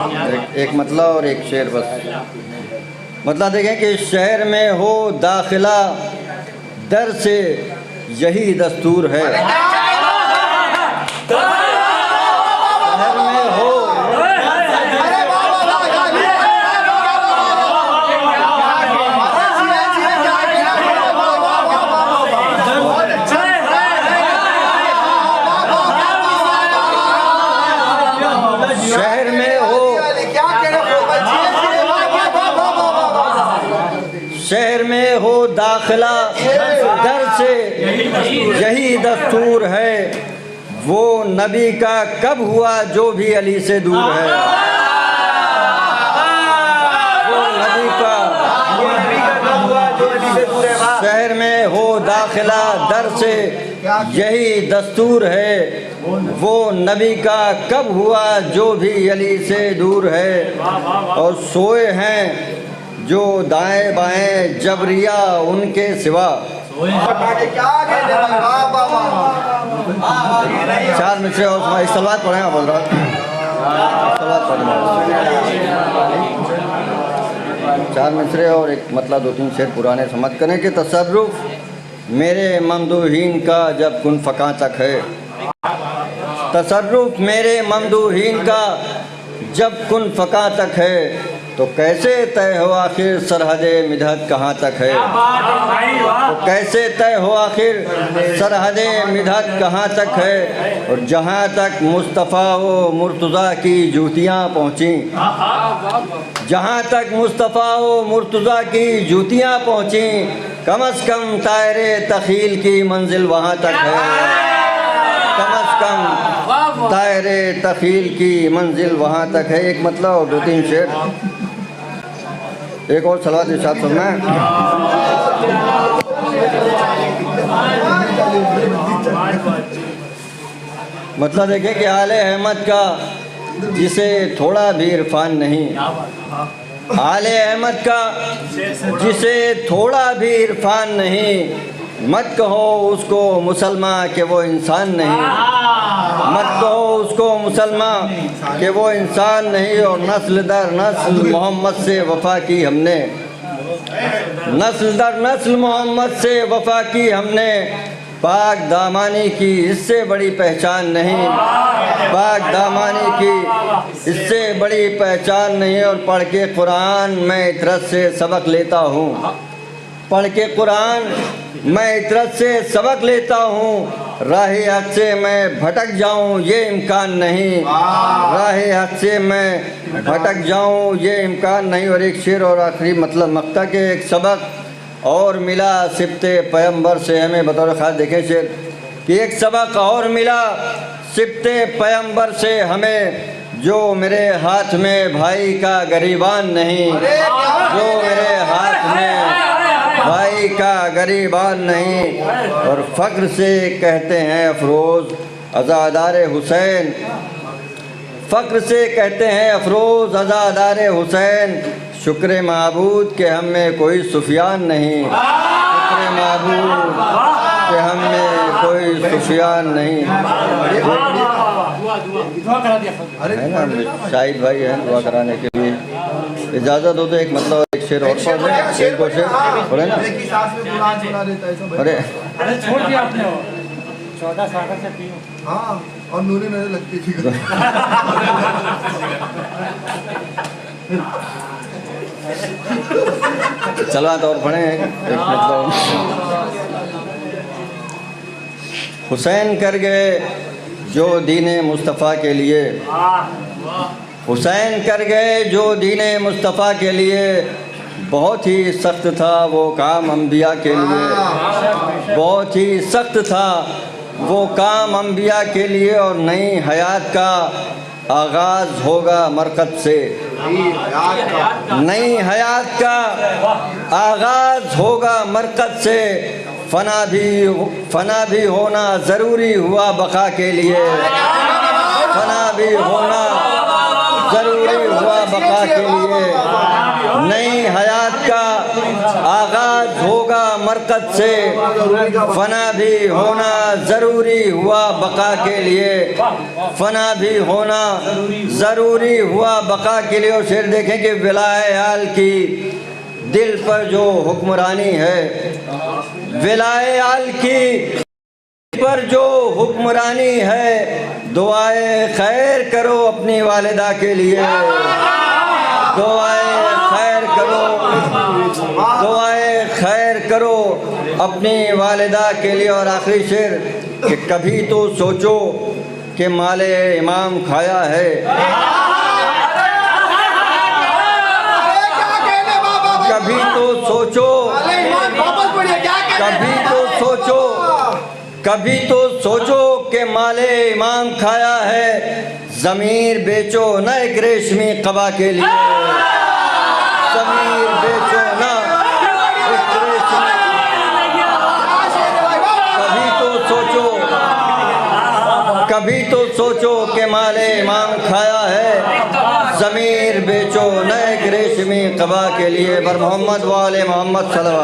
एक मतला और एक शेर बस। मतलब देखें कि शहर में हो दाखिला दर से यही दस्तूर है। शहर में हो शहर में हो दाखिला दर से यही दस्तूर है। वो नबी का कब हुआ जो भी अली से दूर है। वो नबी का शहर में हो दाखिला दर से यही दस्तूर है। वो नबी का कब हुआ जो भी अली से दूर है। और सोए हैं जो दाएं बाएं जबरिया उनके सिवा। चार मिसरे और सलवात पढ़ेंगे बोल रहा चार मिसरे और एक मतलब दो तीन शेर पुराने समझ करें कि तसर्रुफ मेरे ममदूहीन का जब कुन फ़का तक है। तसर्रुफ मेरे ममदूहीन का जब कुन फ़का तक है। तो कैसे तय हो आखिर सरहदे मिदहत कहाँ तक है। तो कैसे तय हो आखिर सरहदे मिदहत कहाँ तक है। और जहाँ तक मुस्तफ़ा व मुर्तज़ा की जूतियाँ पहुँची। जहाँ तक मुस्तफ़ा व मुर्तज़ा की जूतियाँ पहुँची। कम से कम तायरे तख़ील की मंजिल वहाँ तक है। कम से कम तायरे तख़ील की मंजिल वहाँ तक है। एक मतलब और दो तीन शेर। एक और सलात इरशाद फरमाएं। मतलब देखें कि आले अहमद का जिसे थोड़ा भी इरफान नहीं। आले अहमद का जिसे थोड़ा भी इरफान नहीं। मत कहो उसको मुसलमान कि वो इंसान नहीं। मत कहो उसको मुसलमान कि वो इंसान नहीं। और नस्ल दर नस्ल मोहम्मद से वफ़ा की हमने। नस्ल दर नस्ल मोहम्मद से वफ़ा की हमने। पाक दामानी की इससे बड़ी पहचान नहीं। पाक दामानी की इससे बड़ी पहचान नहीं। और पढ़ के कुरान मैं इतरत से सबक लेता हूँ। पढ़ के कुरान मैं इतरत से सबक लेता हूँ। राहे हक से मैं भटक जाऊँ ये इम्कान नहीं। राहे हक से मैं भटक जाऊँ ये इम्कान नहीं। और एक शेर और आखिरी मतलब मक्ता के एक सबक और मिला सिब्ते पैगंबर से हमें बतौर ख़ास देखें शेर कि एक सबक और मिला सिब्ते पैगंबर से हमें। जो मेरे हाथ में भाई का गरीबान नहीं। जो मेरे हाथ में भाई का गरीबान नहीं। और फ़ख्र से कहते हैं अफरोज़ अज़ादार हुसैन। फ़ख्र से कहते हैं अफरोज़ अज़ादार हुसैन। शुक्र माबूद के हम में कोई सुफियान नहीं। शुक्र माबूद के हम में कोई सुफियान नहीं। है ना शाहिद भाई हैं दुआ कराने के लिए। इजाज़त हो तो एक मतलब एक शेर और पढ़ लें। एक दो शेर पढ़े ना। अरे छोड़ दिया आपने 14 सागर से पी। हाँ और नूने नजर लगती थी। चला तो और पढ़े एक मतलब हुसैन कर गए जो दीने मुस्तफ़ा के लिए। हुसैन कर गए जो दीने मुस्तफ़ा के लिए। बहुत ही सख्त था वो काम अंबिया के लिए। बहुत ही सख्त था वो काम अंबिया के लिए। और नई हयात का आगाज़ होगा मरकत से। नई हयात का आगाज़ होगा मरकत से। फ़ना भी होना ज़रूरी हुआ बका के लिए। फ़ना भी होना ज़रूरी हुआ बका के लिए। नई हयात का आगाज होगा मरकज से, फना भी होना ज़रूरी हुआ बका के लिए, फना भी होना ज़रूरी हुआ बका के लिए। और शेर देखें कि विलाए आल की दिल पर जो हुक्मरानी है, विलाए आल की पर जो हुक्मरानी है, दुआए खैर करो अपनी वालिदा के लिए, दुआए खैर करो, दुआए खैर करो अपनी वालिदा के लिए। और आखिरी शेर कि कभी तो सोचो कि माले इमाम खाया है, कभी तो सोचो, कभी तो सोचो, कभी तो सोचो कि माले इमाम खाया है, ज़मीर बेचो न एक रेशमी कबा के लिए, ज़मीर बेचो न एक रेशमी, कभी तो सोचो, कभी तो सोचो कि माले इमाम खाया है, ज़मीर बेचो न एक रेशमी कबा के लिए। बर मोहम्मद वाले मोहम्मद सल्लल्लाहु